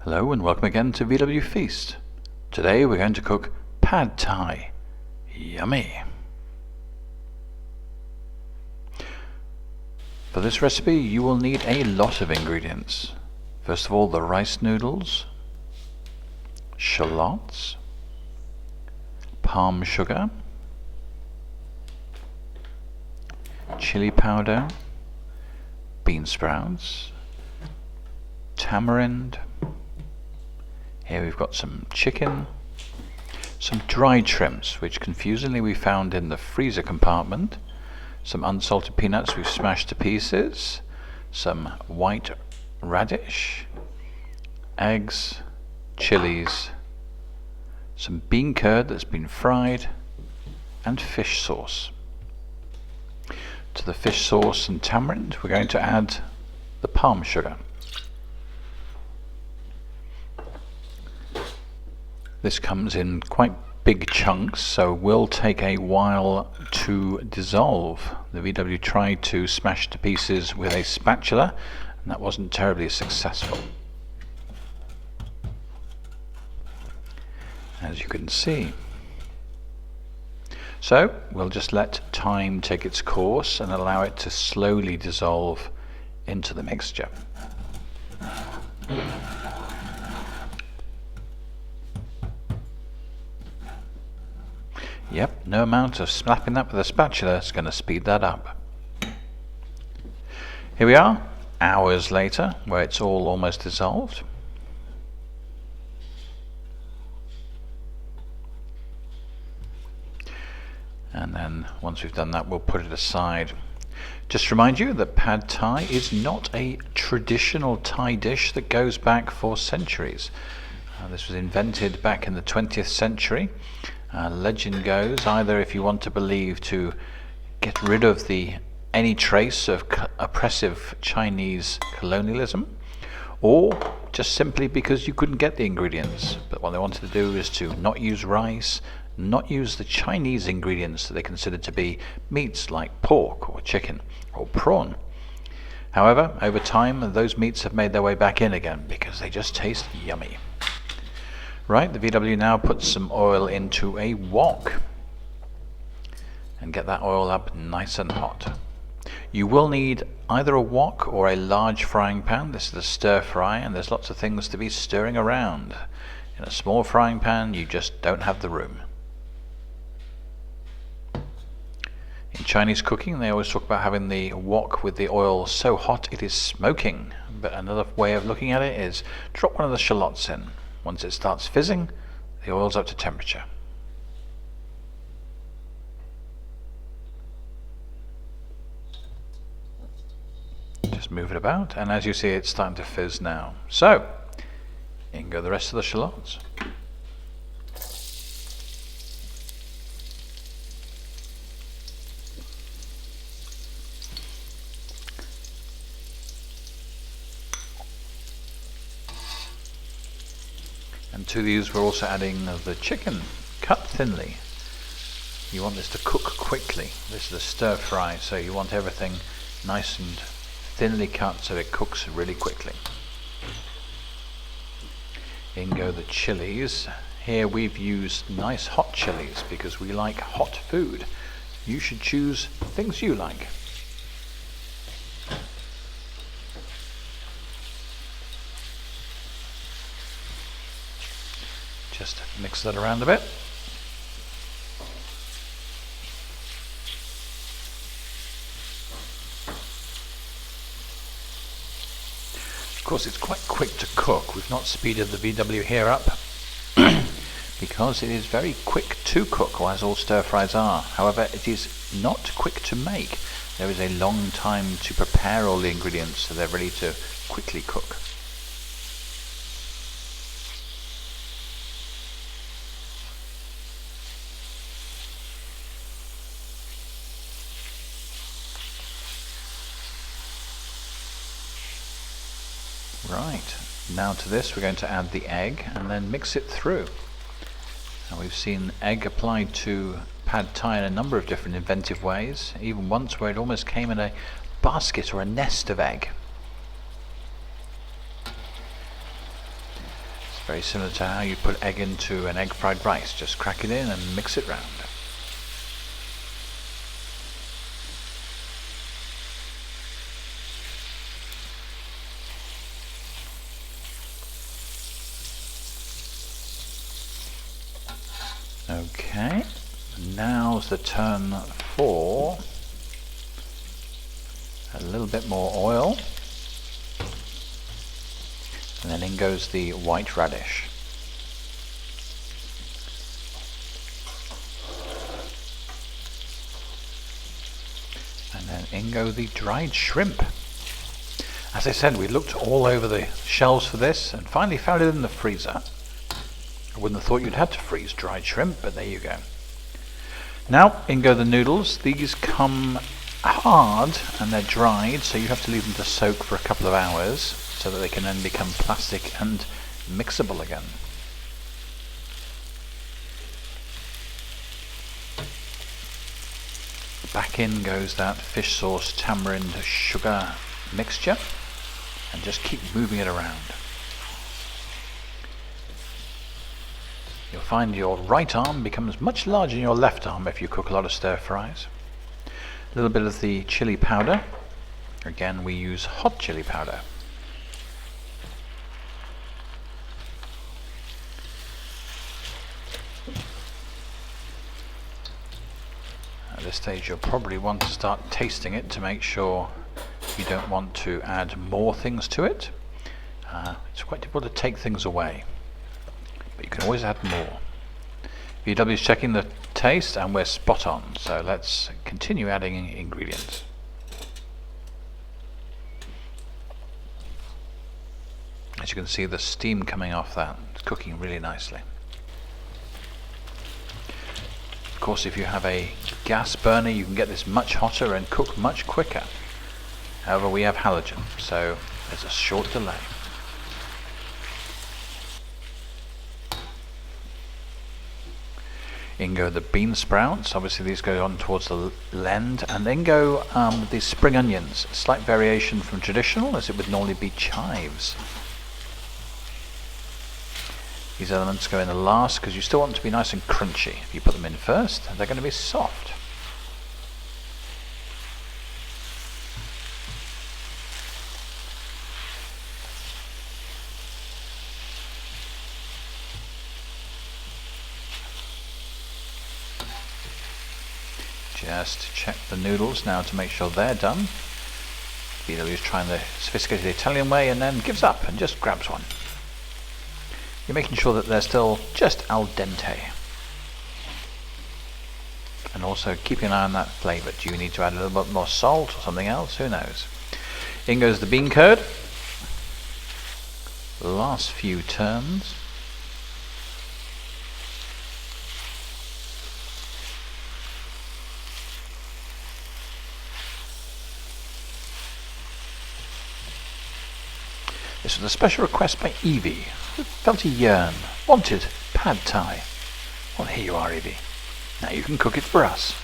Hello and welcome again to VW Feast. Today we're going to cook pad thai. Yummy! For this recipe you will need a lot of ingredients. First of all, the rice noodles, shallots, palm sugar, chili powder, beansprouts, tamarind. Here we've got some chicken, some dried shrimps, which confusingly we found in the freezer compartment, some unsalted peanuts we've smashed to pieces, some white radish, eggs, chillies, some bean curd that's been fried, and fish sauce. To the fish sauce and tamarind we're going to add the palm sugar. This comes in quite big chunks, so will take a while to dissolve. The VW tried to smash to pieces with a spatula, and that wasn't terribly successful. As you can see. So we'll just let time take its course and allow it to slowly dissolve into the mixture. Yep, no amount of slapping that with a spatula is going to speed that up. Here we are, hours later, where it's all almost dissolved. And then once we've done that, we'll put it aside. Just to remind you that pad thai is not a traditional Thai dish that goes back for centuries. This was invented back in the 20th century. Legend goes, either if you want to believe to get rid of any trace of oppressive Chinese colonialism, or just simply because you couldn't get the ingredients. But what they wanted to do is to not use rice, not use the Chinese ingredients that they considered to be meats like pork or chicken or prawn. However, over time those meats have made their way back in again because they just taste yummy. Right, the VW now puts some oil into a wok and get that oil up nice and hot. You will need either a wok or a large frying pan. This is a stir fry and there's lots of things to be stirring around. In a small frying pan you just don't have the room. In Chinese cooking they always talk about having the wok with the oil so hot it is smoking, but another way of looking at it is drop one of the shallots in. Once it starts fizzing, the oil's up to temperature. Just move it about, and as you see it's starting to fizz now. So, in go the rest of the shallots. And to these we're also adding the chicken, cut thinly. You want this to cook quickly. This is a stir fry, so you want everything nice and thinly cut so it cooks really quickly. In go the chilies. Here we've used nice hot chilies because we like hot food. You should choose things you like. Just mix that around a bit. Of course it's quite quick to cook. We've not speeded the VW here up because it is very quick to cook, as all stir fries are. However, it is not quick to make. There is a long time to prepare all the ingredients so they're ready to quickly cook. Right, now to this we're going to add the egg and then mix it through. Now we've seen egg applied to pad thai in a number of different inventive ways, even once where it almost came in a basket or a nest of egg. Very similar to how you put egg into an egg fried rice. Just crack it in and mix it round. Okay, now's the turn for a little bit more oil, and then in goes the white radish. And then in go the dried shrimp. As I said, we looked all over the shelves for this and finally found it in the freezer. I wouldn't have thought you'd had to freeze dried shrimp, but there you go. Now in go the noodles. These come hard and they're dried, so you have to leave them to soak for a couple of hours so that they can then become plastic and mixable again. Back in goes that fish sauce tamarind sugar mixture, and just keep moving it around. You'll find your right arm becomes much larger than your left arm if you cook a lot of stir fries. A little bit of the chili powder. Again, we use hot chili powder. At this stage you'll probably want to start tasting it to make sure you don't want to add more things to it. It's quite difficult to take things away, but you can always add more. VW is checking the taste and we're spot on, so let's continue adding ingredients. As you can see, the steam coming off that, it's cooking really nicely. Of course, if you have a gas burner, you can get this much hotter and cook much quicker. However, we have halogen, so there's a short delay. In go the bean sprouts. Obviously these go on towards the end, and then go the spring onions. Slight variation from traditional, as it would normally be chives. These elements go in the last because you still want them to be nice and crunchy. If you put them in first, they're going to be soft. Just check the noodles now to make sure they're done. VW is trying the sophisticated Italian way and then gives up and just grabs one. You're making sure that they're still just al dente. And also keeping an eye on that flavour. Do you need to add a little bit more salt or something else? Who knows? In goes the bean curd. Last few turns. This was a special request by Evie, who felt a yearn, wanted pad thai. Well, here you are, Evie. Now you can cook it for us.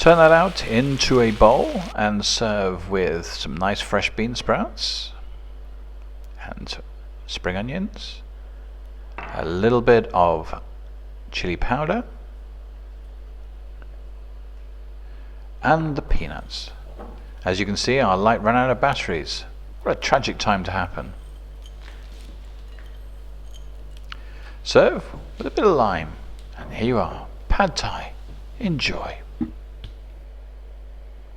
Turn that out into a bowl and serve with some nice fresh bean sprouts and spring onions, a little bit of chili powder, and the peanuts. As you can see, our light ran out of batteries. What a tragic time to happen. Serve with a bit of lime, and here you are, pad thai. Enjoy.